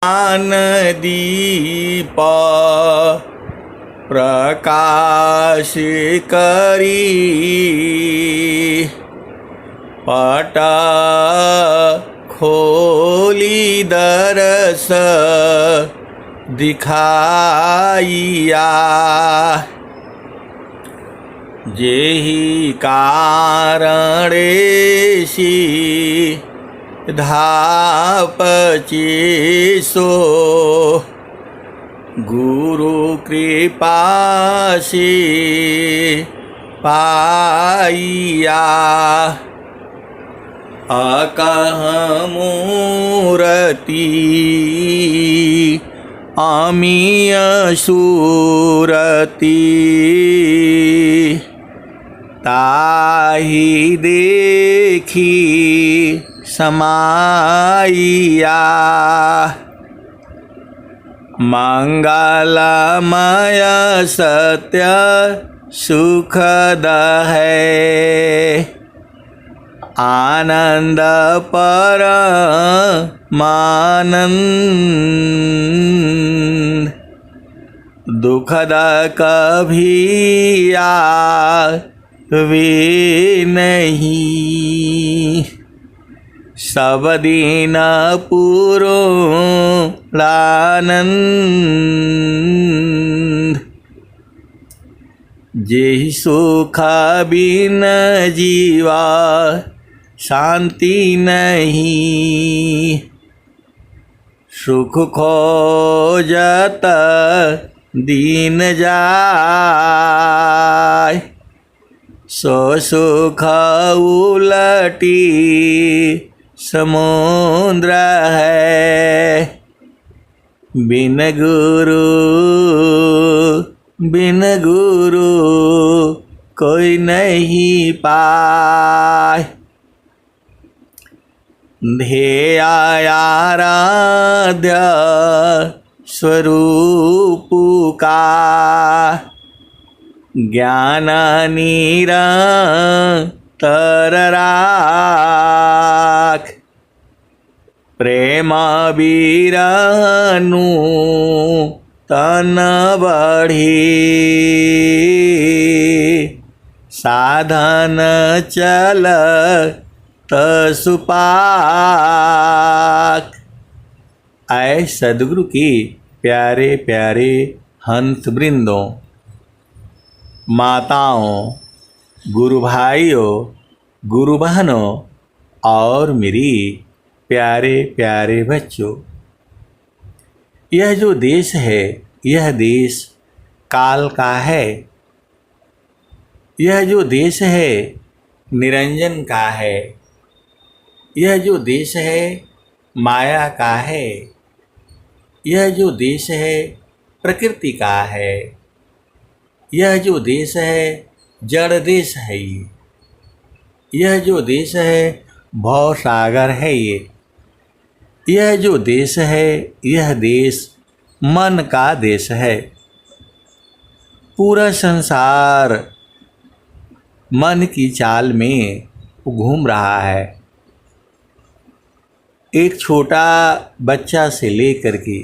ज्ञान दीप प्रकाश करी पट खोली दरस दिखाइया। जेहि कारणेशी धापचे सो गुरु कृपा से पाइया। अकह मूरति अमीय सूरति ताहि देखी समाइया। मंगलमय सत्य सुखद है आनंद परमानंद। दुखद कभी आवे नहीं सब दिन पूर्णानंद। जेहि सुख बिन जीवा शांति नहीं सुख खोजत दीन जाय। सो सुख उलटी समुद्र है बिन गुरु कोई नहीं पाए। ध्येय आराध्य स्वरूप का ज्ञान निरंतर राख। प्रेम बीरनु तन बढ़ी साधन चल सुपाक। ऐ सद्गुरु की प्यारे प्यारे हंस वृंदों, माताओं, गुरु भाइयों, गुरु बहनों और मेरी प्यारे प्यारे बच्चों, यह जो देश है यह देश काल का है। यह जो देश है निरंजन का है। यह जो देश है माया का है। यह जो देश है प्रकृति का है। यह जो देश है जड़ देश है। यह जो देश है भव सागर है। यह जो देश है यह देश मन का देश है। पूरा संसार मन की चाल में घूम रहा है। एक छोटा बच्चा से लेकर के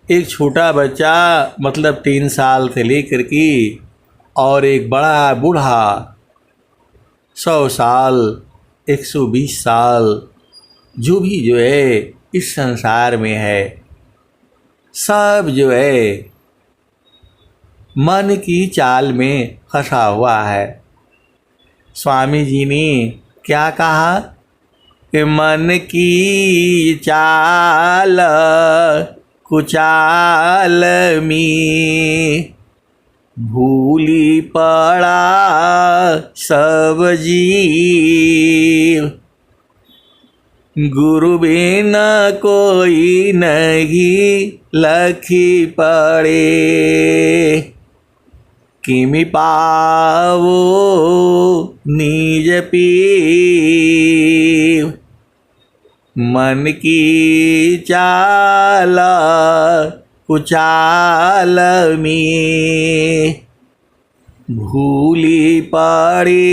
एक छोटा बच्चा मतलब 3 साल से लेकर के और एक बड़ा बूढ़ा 100 साल 120 साल जो भी जो है इस संसार में है सब जो है मन की चाल में फंसा हुआ है। स्वामी जी ने क्या कहा कि मन की चाल कुचाल में भूली पड़ा सब जीव। गुरु बिना कोई नहीं लखी पड़े किमि पावो निज पीव। मन की चाल कुचाल में भूली पड़े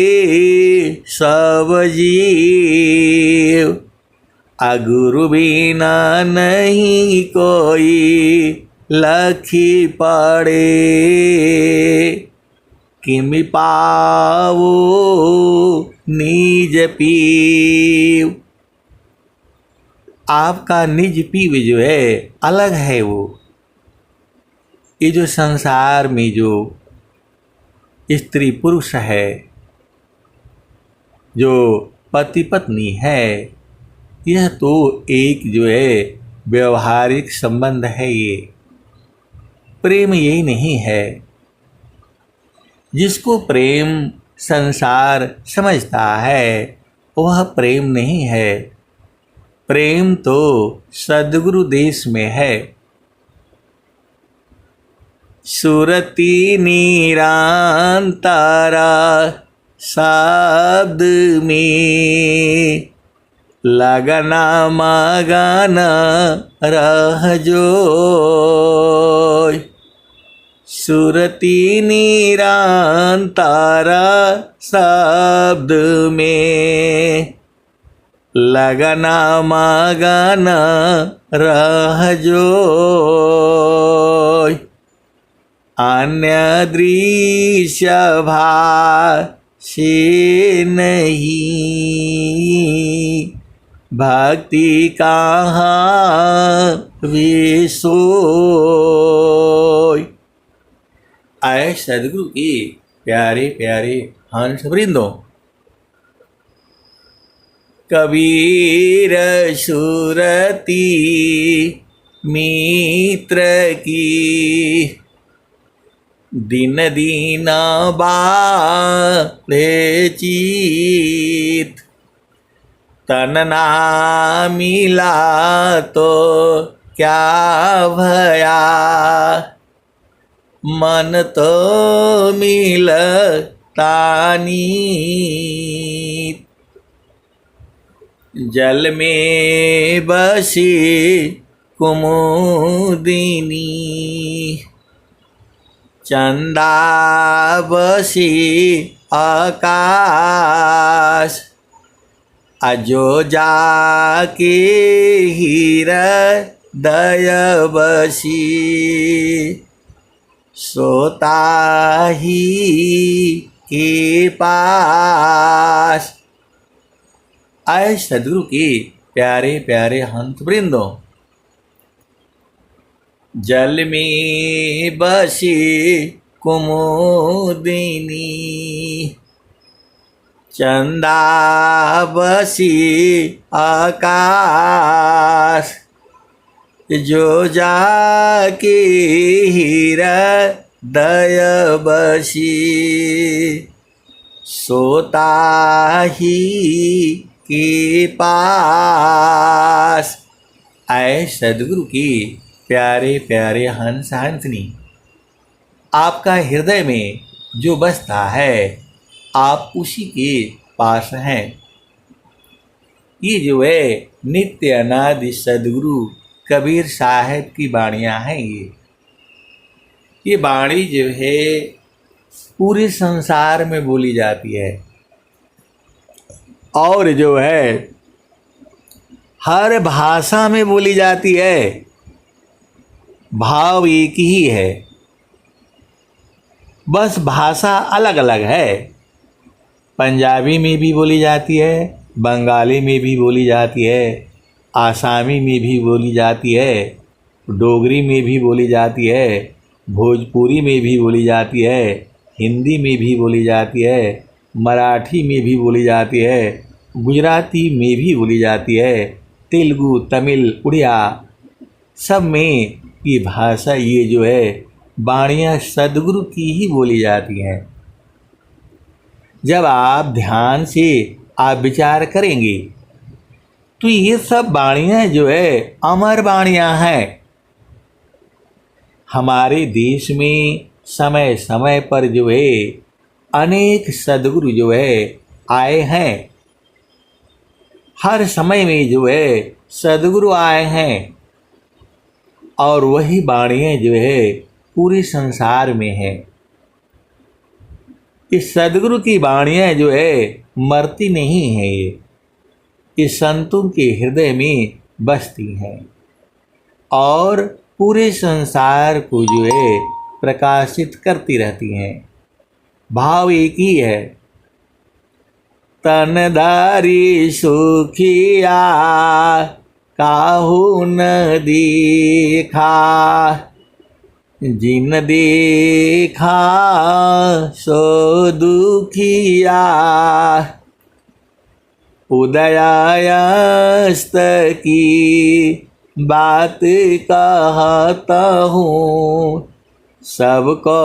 सब जीव। अगुरु बिना नहीं कोई लखी पड़े, किमि पावो निज पीव। आपका निज पीव जो है अलग है। वो ये जो संसार में जो स्त्री पुरुष है, जो पति पत्नी है, यह तो एक जो है व्यवहारिक संबंध है। ये प्रेम यही नहीं है। जिसको प्रेम संसार समझता है वह प्रेम नहीं है। प्रेम तो सद्गुरु देश में है। सुरति निरंतरा शब्द में, लगना मगना रह जो। सुरति निरंतरा शब्द में, लगना मगना रह जो। अन्य दृश्य भाषे नहीं, भक्ति कहाँ विसोय। आए सदगुरु की प्यारे प्यारे हंस वृंदों, कबीर सुरती मित्र की, दिन दिन बाधे चित। तन ना मिला तो क्या भया, मन तो मिलता नीत। जल में बसी कुमुदिनी, चंदा बसी आकाश। अजो जाके हृदय बसी, सोता ही के पास। आए सदगुरु के प्यारे प्यारे हंस वृंदों, जल में बसी कुमुदिनी, चंदा बसी आकाश। जो जाके हृदय बसी, सोता ही के पास। आए सदगुरु की प्यारे प्यारे हंस हंसनी, आपका हृदय में जो बसता है आप उसी के पास हैं। ये जो है नित्य अनादि सदगुरु कबीर साहब की वाणियाँ हैं। ये वाणी जो है पूरे संसार में बोली जाती है और जो है हर भाषा में बोली जाती है। भाव एक ही है, बस भाषा अलग अलग है। पंजाबी में भी बोली जाती है, बंगाली में भी बोली जाती है, आसामी में भी बोली जाती है, डोगरी में भी बोली जाती है, भोजपुरी में भी बोली जाती है, हिंदी में भी बोली जाती है, मराठी में भी बोली जाती है, गुजराती में भी बोली जाती है, तेलुगु, तमिल, उड़िया सब में ये भाषा, ये जो है वाणियाँ सदगुरु की ही बोली जाती हैं। जब आप ध्यान से आप विचार करेंगे तो ये सब वाणियाँ जो है अमर वाणियाँ हैं। हमारे देश में समय समय पर जो है अनेक सदगुरु जो है आए हैं। हर समय में जो है सदगुरु आए हैं और वही वाणियाँ जो है पूरे संसार में है। इस सदगुरु की वाणियाँ जो है मरती नहीं है। इस संतों के हृदय में बसती हैं और पूरे संसार को जो है प्रकाशित करती रहती हैं। भाव एक ही है, तनधारी सुखिया काहू न देखा, जिन देखा सो दुखिया, उदयास्त की बात कहता हूँ, सबको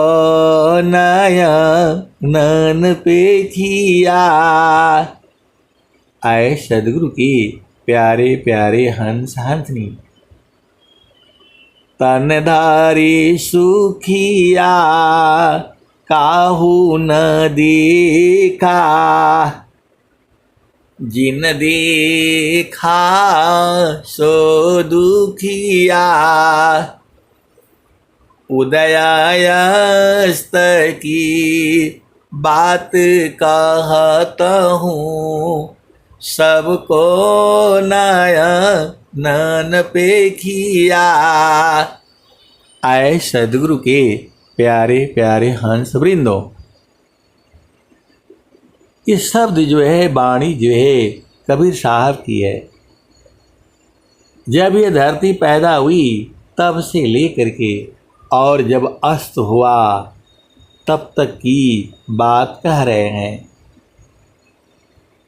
नयन पे किया। आए सदगुरु की प्यारे प्यारे हंस हंसनी, तनधारी सुखिया काहू न देखा, जिन देखा सो दुखिया, उदयास्त की बात कहता हूँ, सबको नयन पे किया। आए सदगुरु के प्यारे प्यारे हंस वृंदो, ये शब्द जो है, वाणी जो है कबीर साहब की है। जब ये धरती पैदा हुई तब से लेकर के और जब अस्त हुआ तब तक की बात कह रहे हैं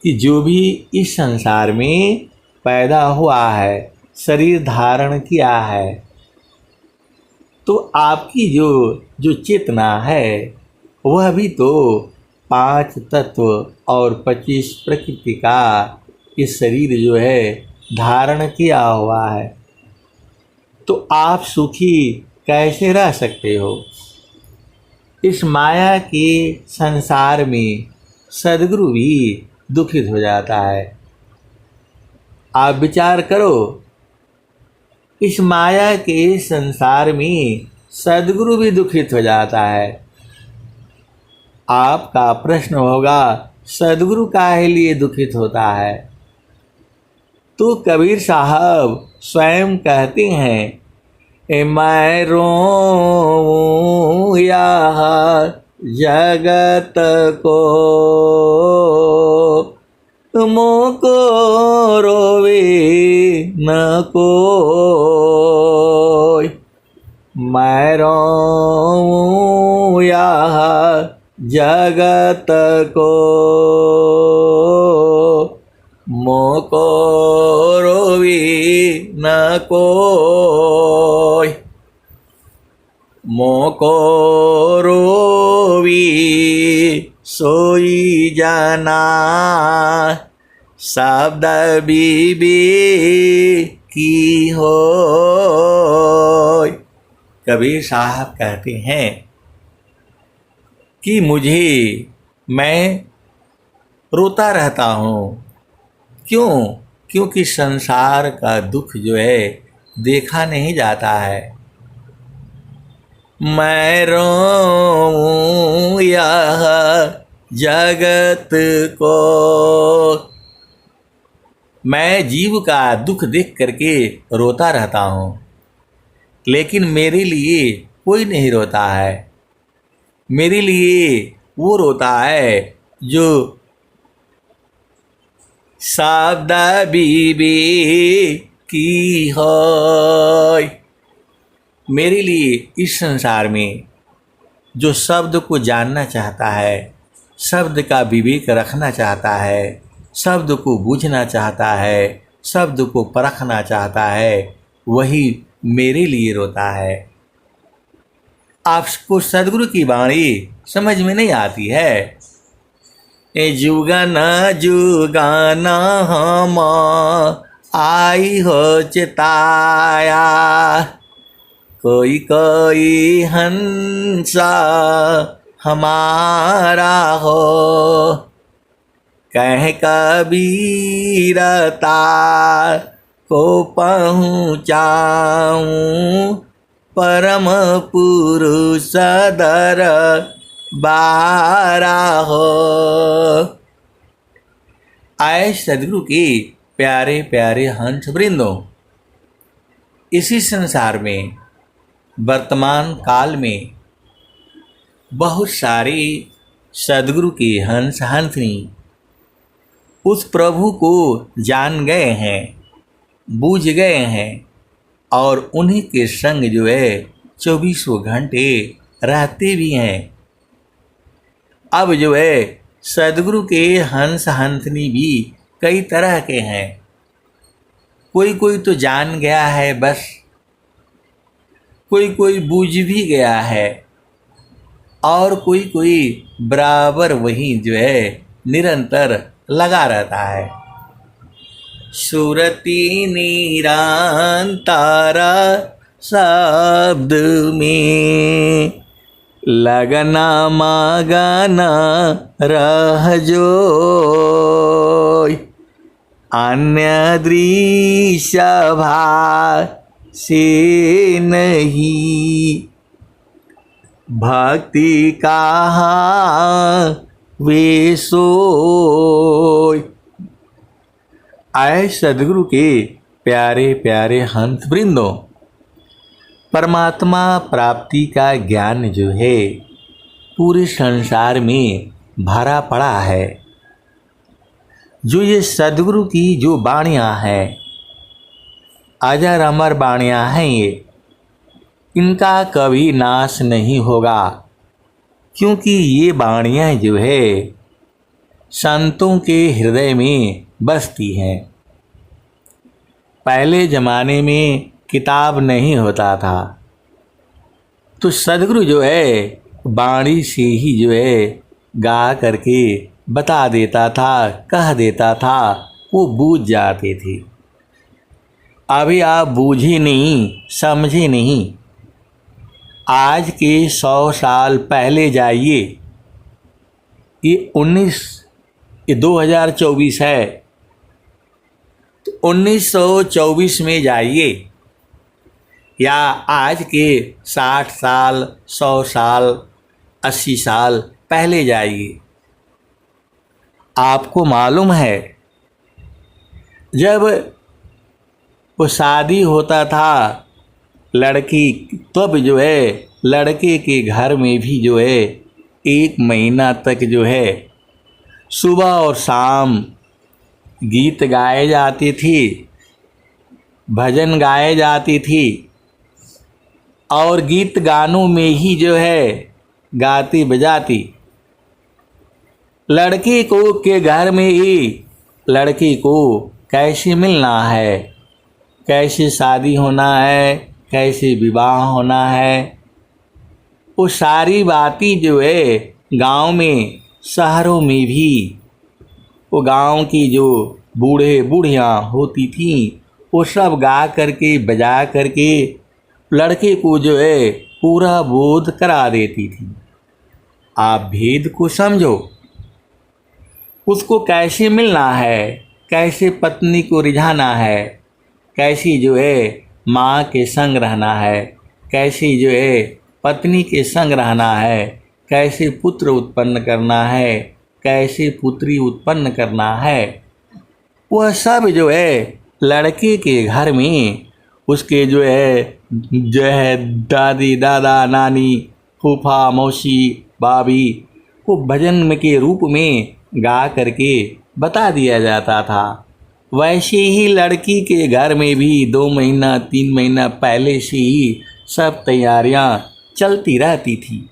कि जो भी इस संसार में पैदा हुआ है, शरीर धारण किया है, तो आपकी जो चेतना है वह भी तो 5 तत्व और 25 प्रकृति का इस शरीर जो है धारण किया हुआ है। तो आप सुखी कैसे रह सकते हो? इस माया के संसार में सदगुरु भी दुखित हो जाता है। आप विचार करो, इस माया के संसार में सदगुरु भी दुखित हो जाता है। आपका प्रश्न होगा, सदगुरु काहे लिए दुखित होता है? तो कबीर साहब स्वयं कहते हैं, मैं रोऊं यह जगत को, मुझको रोवे न कोई, मैं रोऊं यह जगत को, मुझको रोवे न कोई, मुझको रोवी सोई जाना, शब्द बीबी की हो। कबीर साहब कहते हैं कि मैं रोता रहता हूँ। क्यों? क्योंकि संसार का दुख जो है देखा नहीं जाता है। मैं रोऊं यह जगत को, मैं जीव का दुख देख करके रोता रहता हूँ, लेकिन मेरे लिए कोई नहीं रोता है। मेरे लिए वो रोता है जो शब्द बीबी की हो। मेरे लिए इस संसार में जो शब्द को जानना चाहता है, शब्द का विवेक रखना चाहता है, शब्द को बूझना चाहता है, शब्द को परखना चाहता है, वही मेरे लिए रोता है। आपको सदगुरु की वाणी समझ में नहीं आती है। ए जुगन जुगन हम आई हो चिताया, कोई कोई हंसा हमारा हो, कह कबीरता को पहुँचाऊँ, परम पुरुष दर बारा हो। आए सदगुरु की प्यारे प्यारे हंस वृंदों, इसी संसार में वर्तमान काल में बहुत सारे सदगुरु के हंस हंसनी उस प्रभु को जान गए हैं, बूझ गए हैं और उन्हीं के संग जो है 24 घंटे रहते भी हैं। अब जो है सदगुरु के हंस हंसनी भी कई तरह के हैं। कोई कोई तो जान गया है बस, कोई कोई बूझ भी गया है और कोई कोई बराबर वही जो है निरंतर लगा रहता है। सुरती निरंतारा शब्द में लगना मगना रह जो, अन्य दृश्य से नहीं भक्ति कहाँ वे सोय। आए सदगुरु के प्यारे प्यारे हंस वृंदों, परमात्मा प्राप्ति का ज्ञान जो है पूरे संसार में भरा पड़ा है। जो ये सदगुरु की जो वाणियाँ हैं, अजर अमर वाणियाँ हैं, इनका कभी नाश नहीं होगा, क्योंकि ये वाणियाँ जो है संतों के हृदय में बसती हैं। पहले ज़माने में किताब नहीं होता था, तो सदगुरु जो है वाणी से ही जो है गा करके बता देता था, कह देता था, वो बूझ जाते थे। अभी आप बूझे नहीं, समझे नहीं। आज के 100 साल पहले जाइए, ये 2024 है, तो 1924 में जाइए या आज के 60 साल, 100 साल, 80 साल पहले जाइए। आपको मालूम है जब वो शादी होता था लड़की, तब जो है लड़के के घर में भी जो है 1 महीना तक जो है सुबह और शाम गीत गाए जाती थी, भजन गाए जाती थी और गीत गानों में ही जो है गाती बजाती। लड़की को के घर में ही लड़की को कैसे मिलना है, कैसे शादी होना है, कैसे विवाह होना है, वो सारी बातें जो है गांव में, शहरों में भी वो गांव की जो बूढ़े बूढ़ियाँ होती थीं, वो सब गा करके बजा करके लड़के को जो है पूरा बोध करा देती थी। आप भेद को समझो, उसको कैसे मिलना है, कैसे पत्नी को रिझाना है, कैसी जो है माँ के संग रहना है, कैसी जो है पत्नी के संग रहना है, कैसे पुत्र उत्पन्न करना है, कैसे पुत्री उत्पन्न करना है, वह सब जो है लड़के के घर में उसके जो है दादी दादा नानी फूफा मौसी भाभी को भजन के रूप में गा करके बता दिया जाता था। वैसे ही लड़की के घर में भी 2 महीना 3 महीना पहले से ही सब तैयारियां चलती रहती थी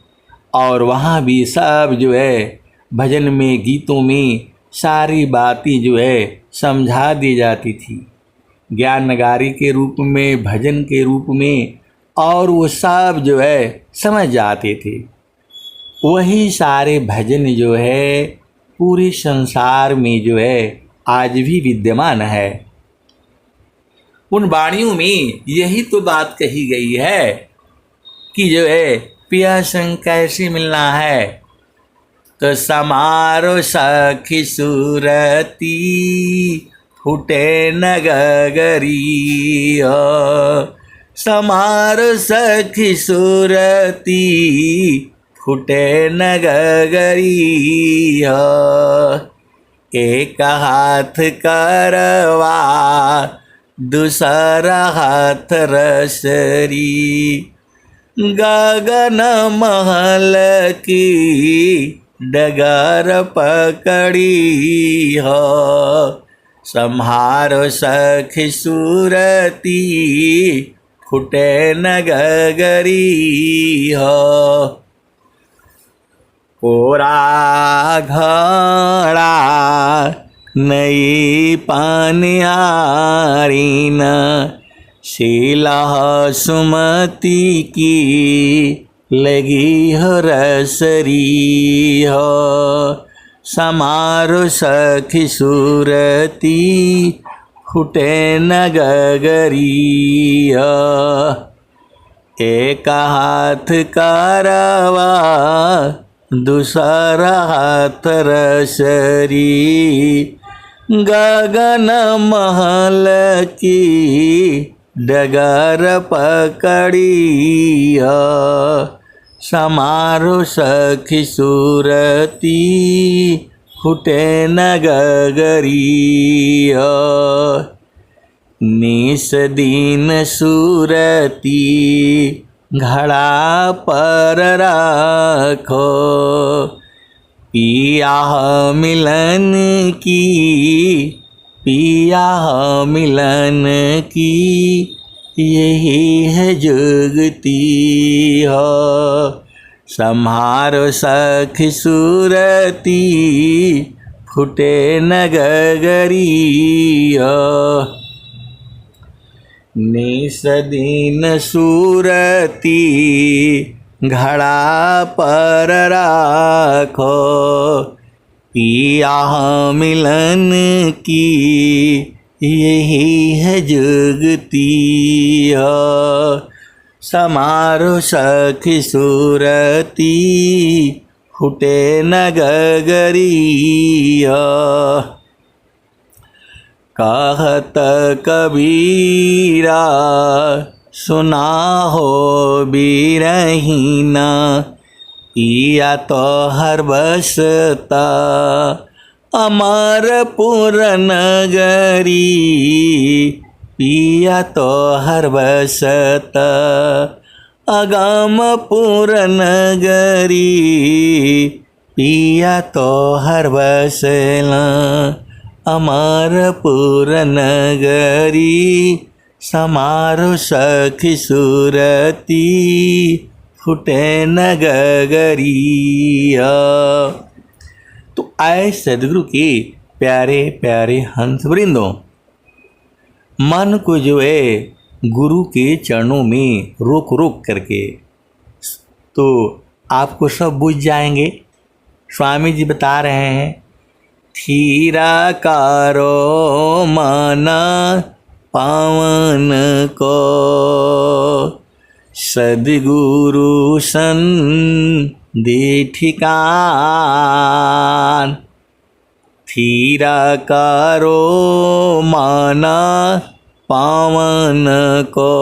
और वहाँ भी सब जो है भजन में, गीतों में सारी बातें जो है समझा दी जाती थी, ज्ञानगारी के रूप में, भजन के रूप में, और वो सब जो है समझ जाते थे। वही सारे भजन जो है पूरे संसार में जो है आज भी विद्यमान है। उन वाणियों में यही तो बात कही गई है कि जो है पिया संग कैसे मिलना है, तो समारो सखी सूरती फूटे नगरी, समारो सखी सूरती फूटे नगरी। एक हाथ करवा दूसरा हाथ रसरी, गगन महल की डगर पकड़ी हो, सम्हारो सखी सूरती फूटे न गगरी हो। कोरा घड़ा नई पानियारीन, शीला सुमति की लगी हो रसरी हो, समारो सखी सूरती फूटे न गगरी हो। एक हाथ करवा दूसरा हाथ रसरी, गगन महल की डगर पकड़ी हो, समारो सखी सूरती फूटे न गगरी हो। निस दिन सूरती घड़ा पर राखो, पिया मिलन की, पिया मिलन की यही है जुगती हो, सम्हारो सखी सूरती फूटे न गगरी हो। निस दिन सूरती घड़ा पर राखो, पिया मिलन की यही है जुगती हो, समारो सखी सूरती फूटे न गगरी हो। कहत कबीरा सुना हो बिरहीना, पिया तो हर बसता अमरपुर नगरी, पिया तो हर बसता अगमपुर नगरी, पिया तो हर बसला अमरपुर नगरी, समारो सखी सूरती फूटे न गगरी। तो आए सदगुरु के प्यारे प्यारे हंस वृंदों, मन को जो है गुरु के चरणों में रोक रोक करके तो आपको सब बुझ जाएंगे। स्वामी जी बता रहे हैं, थीरा कारो मन पावन को, सद्गुरु सन दे ठिकान, थीरा कारो मन पावन को,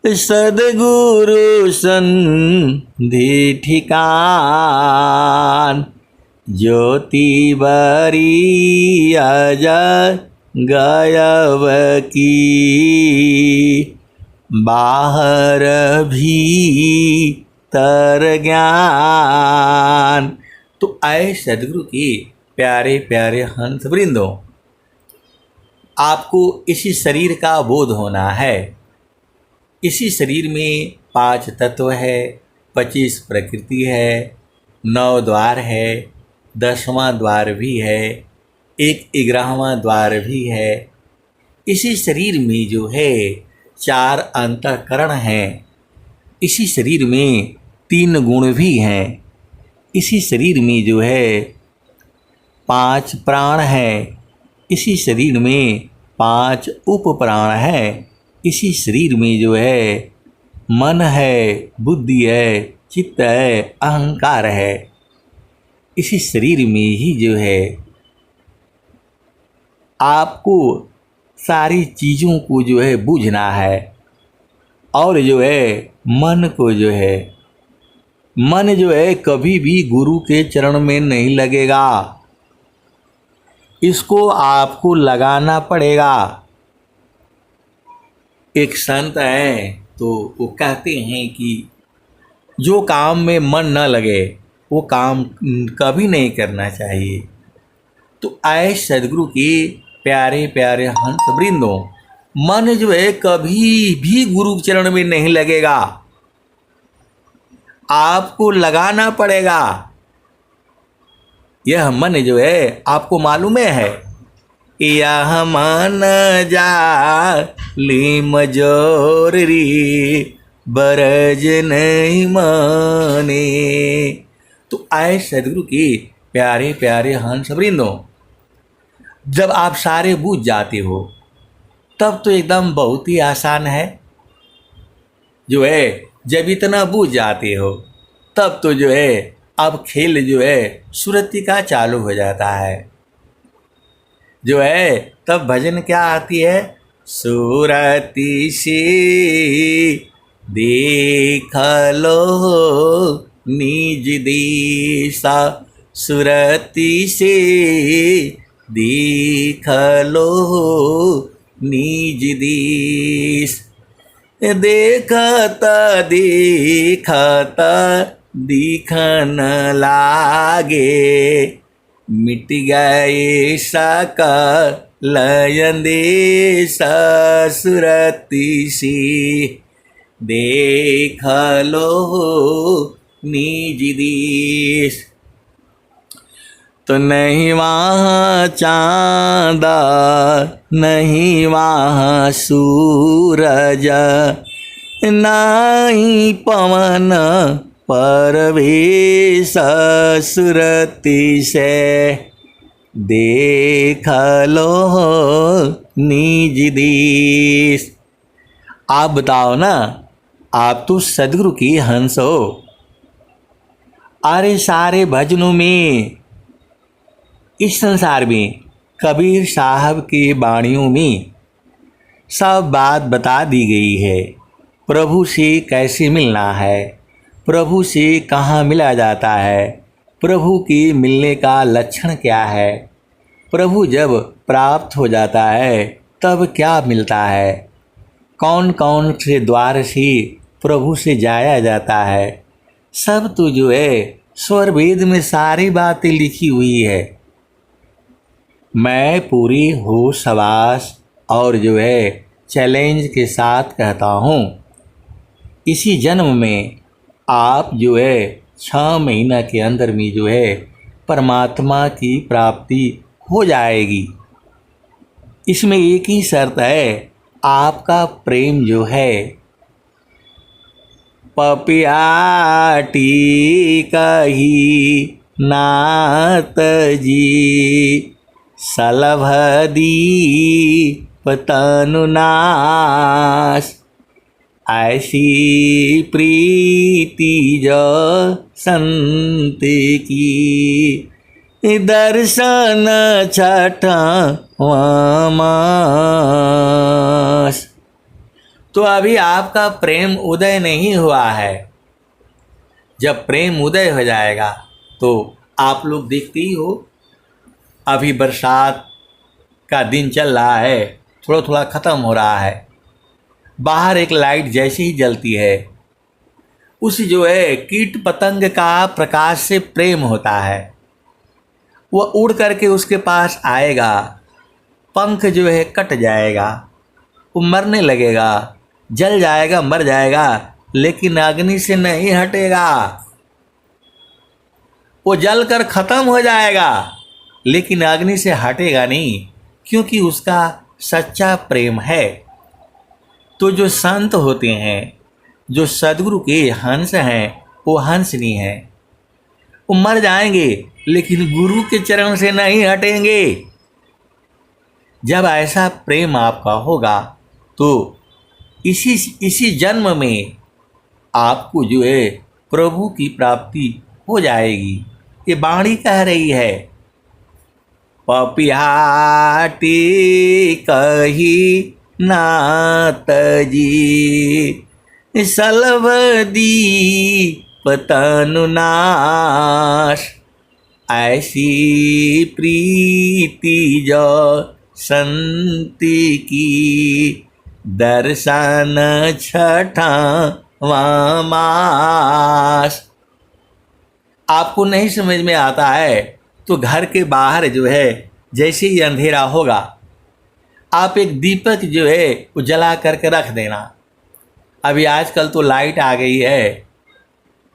सद्गुरु सन दे ठिकान, ज्योति बरी आजा गायब की, बाहर भी तर ज्ञान। तो आए सदगुरु के प्यारे प्यारे हंस वृंदों, आपको इसी शरीर का बोध होना है। इसी शरीर में 5 तत्व है, 25 प्रकृति है, 9 द्वार है, 10वां द्वार भी है, 11वां द्वार भी है। इसी शरीर में जो है 4 अंतःकरण हैं, इसी शरीर में 3 गुण भी हैं, इसी शरीर में जो है 5 प्राण हैं, इसी शरीर में 5 उपप्राण हैं, इसी शरीर में जो है मन है, बुद्धि है, चित्त है, अहंकार है। इसी शरीर में ही जो है आपको सारी चीज़ों को जो है बूझना है। और जो है मन को जो है, मन जो है कभी भी गुरु के चरण में नहीं लगेगा। इसको आपको लगाना पड़ेगा। एक संत है तो वो कहते हैं कि जो काम में मन न लगे वो काम कभी नहीं करना चाहिए। तो आए सदगुरु के प्यारे प्यारे हंस वृंदों, मन जो है कभी भी गुरु चरण में नहीं लगेगा, आपको लगाना पड़ेगा। यह मन जो है आपको मालूम है, यह मन जालिम जोरी बरज नहीं माने। तो आए सदगुरु के प्यारे प्यारे हंस वृंदों, जब आप सारे बूझ जाते हो तब तो एकदम बहुत ही आसान है। जो है जब इतना बूझ जाते हो तब तो जो है अब खेल जो है सुरती का चालू हो जाता है। जो है तब भजन क्या आती है, सुरती सी देख लो निज दिशा, सुरती से देख लो निज दिश। देखता देखता दिखन लागे, मिट गए सकल अंदेश सुरती सी देख लो निज दिश। तो नहीं वहाँ चाँदा नहीं वहाँ सूरज, नहीं पवन परवेश सुरती से देख लो निज दिश। आप बताओ ना, आप तो सदगुरु की हंस हो। अरे सारे भजनों में, इस संसार में, कबीर साहब की वाणियों में सब बात बता दी गई है। प्रभु से कैसे मिलना है, प्रभु से कहाँ मिला जाता है, प्रभु की मिलने का लक्षण क्या है, प्रभु जब प्राप्त हो जाता है तब क्या मिलता है, कौन कौन से द्वार से प्रभु से जाया जाता है, सब तो जो है स्वर वेद में सारी बातें लिखी हुई है। मैं पूरी होश हवास और जो है चैलेंज के साथ कहता हूँ, इसी जन्म में आप जो है 6 महीना के अंदर में जो है परमात्मा की प्राप्ति हो जाएगी। इसमें एक ही शर्त है, आपका प्रेम जो है पपियाटी कही नात जी, सलभदी पतनुनाश। ऐसी प्रीति जो संत की, दर्शन छठवां मास। तो अभी आपका प्रेम उदय नहीं हुआ है। जब प्रेम उदय हो जाएगा तो आप लोग देखते ही हो, अभी बरसात का दिन चल रहा है, थोड़ा थोड़ा ख़त्म हो रहा है। बाहर एक लाइट जैसे ही जलती है, उस जो है कीट पतंग का प्रकाश से प्रेम होता है। वह उड़ करके उसके पास आएगा, पंख जो है कट जाएगा, वो मरने लगेगा, जल जाएगा, मर जाएगा, लेकिन अग्नि से नहीं हटेगा। वो जल कर ख़त्म हो जाएगा लेकिन अग्नि से हटेगा नहीं, क्योंकि उसका सच्चा प्रेम है। तो जो संत होते हैं, जो सदगुरु के हंस हैं, वो हंसनी हैं। वो मर जाएंगे लेकिन गुरु के चरण से नहीं हटेंगे। जब ऐसा प्रेम आपका होगा तो इसी जन्म में आपको जो है प्रभु की प्राप्ति हो जाएगी। ये वाणी कह रही है, पपिहाटी कही नात जी, सलभदी पतनुनाश। ऐसी प्रीति जो संति की, दर्शन छठवां मास। आपको नहीं समझ में आता है तो घर के बाहर जो है जैसे ही अंधेरा होगा, आप एक दीपक जो है वो जला करके रख देना। अभी आजकल तो लाइट आ गई है,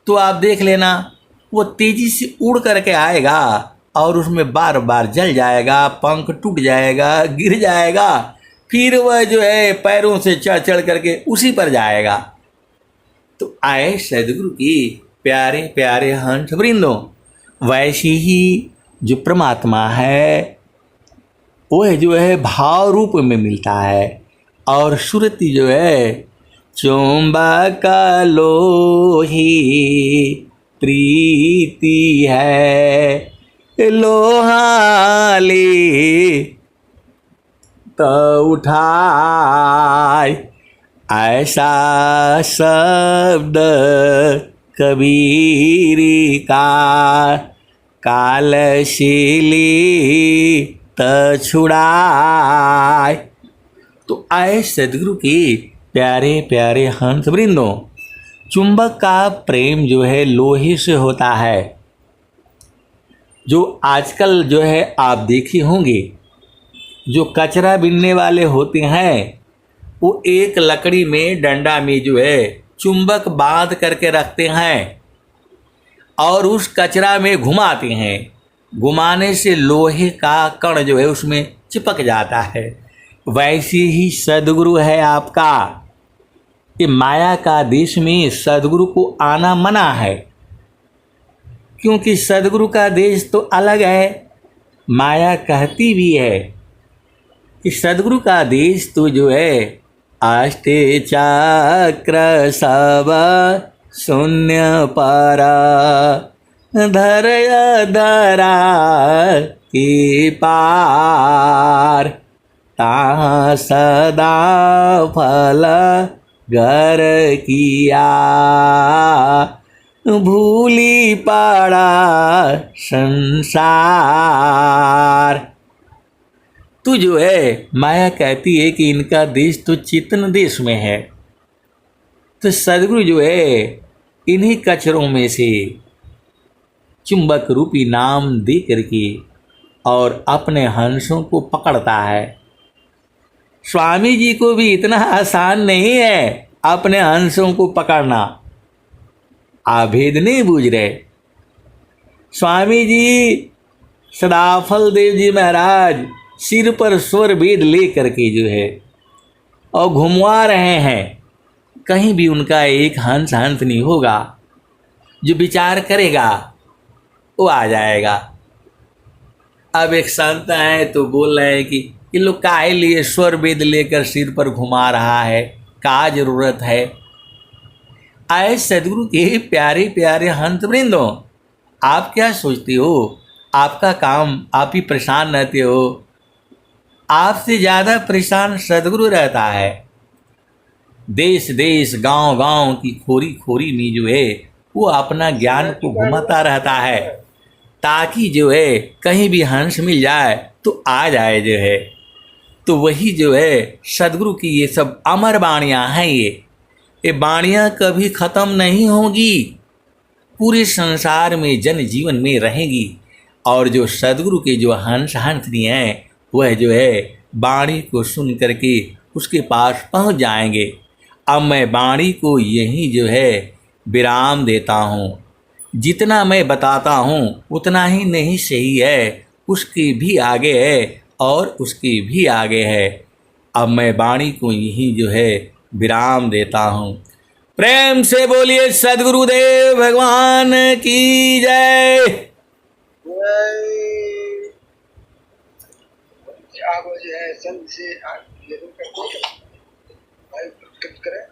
तो आप देख लेना वो तेजी से उड़ करके आएगा और उसमें बार बार जल जाएगा, पंख टूट जाएगा, गिर जाएगा, फिर वह जो है पैरों से चढ़ चढ़ करके उसी पर जाएगा। तो आए सदगुरु की प्यारे प्यारे हंस वृंदों, वैसी ही जो परमात्मा है वह जो है भाव रूप में मिलता है, और सुरति जो है चुंबक लोही प्रीति है, लोहाली तो उठाए। ऐसा शब्द कबीर का, कालशीली त छुड़ाए। तो आए सदगुरु की प्यारे प्यारे हंस वृंदों, चुंबक का प्रेम जो है लोहे से होता है। जो आजकल जो है आप देखी होंगे, जो कचरा बीनने वाले होते हैं वो एक लकड़ी में डंडा में जो है चुंबक बांध करके रखते हैं और उस कचरा में घुमाते हैं। घुमाने से लोहे का कण जो है उसमें चिपक जाता है। वैसे ही सदगुरु है आपका। ये माया का देश में सदगुरु को आना मना है, क्योंकि सदगुरु का देश तो अलग है। माया कहती भी है कि सदगुरु का देश तो जो है अष्टे चक्र सब शून्य परा, धरय धरा के पार, ता सदा फल घर किया, भूली पड़ा संसार। तो जो है माया कहती है कि इनका देश तो चेतन देश में है। तो सदगुरु जो है इन्हीं कचरों में से चुंबक रूपी नाम दे करके और अपने हंसों को पकड़ता है। स्वामी जी को भी इतना आसान नहीं है अपने हंसों को पकड़ना। आप भेद नहीं बूझ रहे। स्वामी जी सदाफल देव जी महाराज सिर पर स्वर वेद ले करके जो है और घुमवा रहे हैं। कहीं भी उनका एक हंस नहीं होगा। जो विचार करेगा वो आ जाएगा। अब एक संत है तो बोल रहे हैं कि ये लोग काहे लिए स्वर वेद लेकर सिर पर घुमा रहा है, क्या जरूरत है। आए सदगुरु के प्यारे प्यारे हंस वृंदों, आप क्या सोचते हो? आपका काम आप ही परेशान रहते हो। आपसे ज़्यादा परेशान सदगुरु रहता है। देश देश गांव गांव की खोरी खोरी में जो है वो अपना ज्ञान को घुमाता रहता है, ताकि जो है कहीं भी हंस मिल जाए तो आ जाए जो है। तो वही जो है सदगुरु की ये सब अमर वाणियाँ हैं। ये वाणियाँ कभी ख़त्म नहीं होंगी, पूरे संसार में जन जीवन में रहेंगी। और जो सदगुरु के जो हंसनी हैं वह जो है वाणी को सुन करके उसके पास पहुंच जाएंगे। अब मैं वाणी को यही जो है विराम देता हूँ। जितना मैं बताता हूँ उतना ही नहीं सही है, उसके भी आगे है और उसके भी आगे है। अब मैं वाणी को यही जो है विराम देता हूँ। प्रेम से बोलिए सद्गुरुदेव भगवान की जय। आप जो है संत से निवेदन करते हैं, भाई प्रकट करें।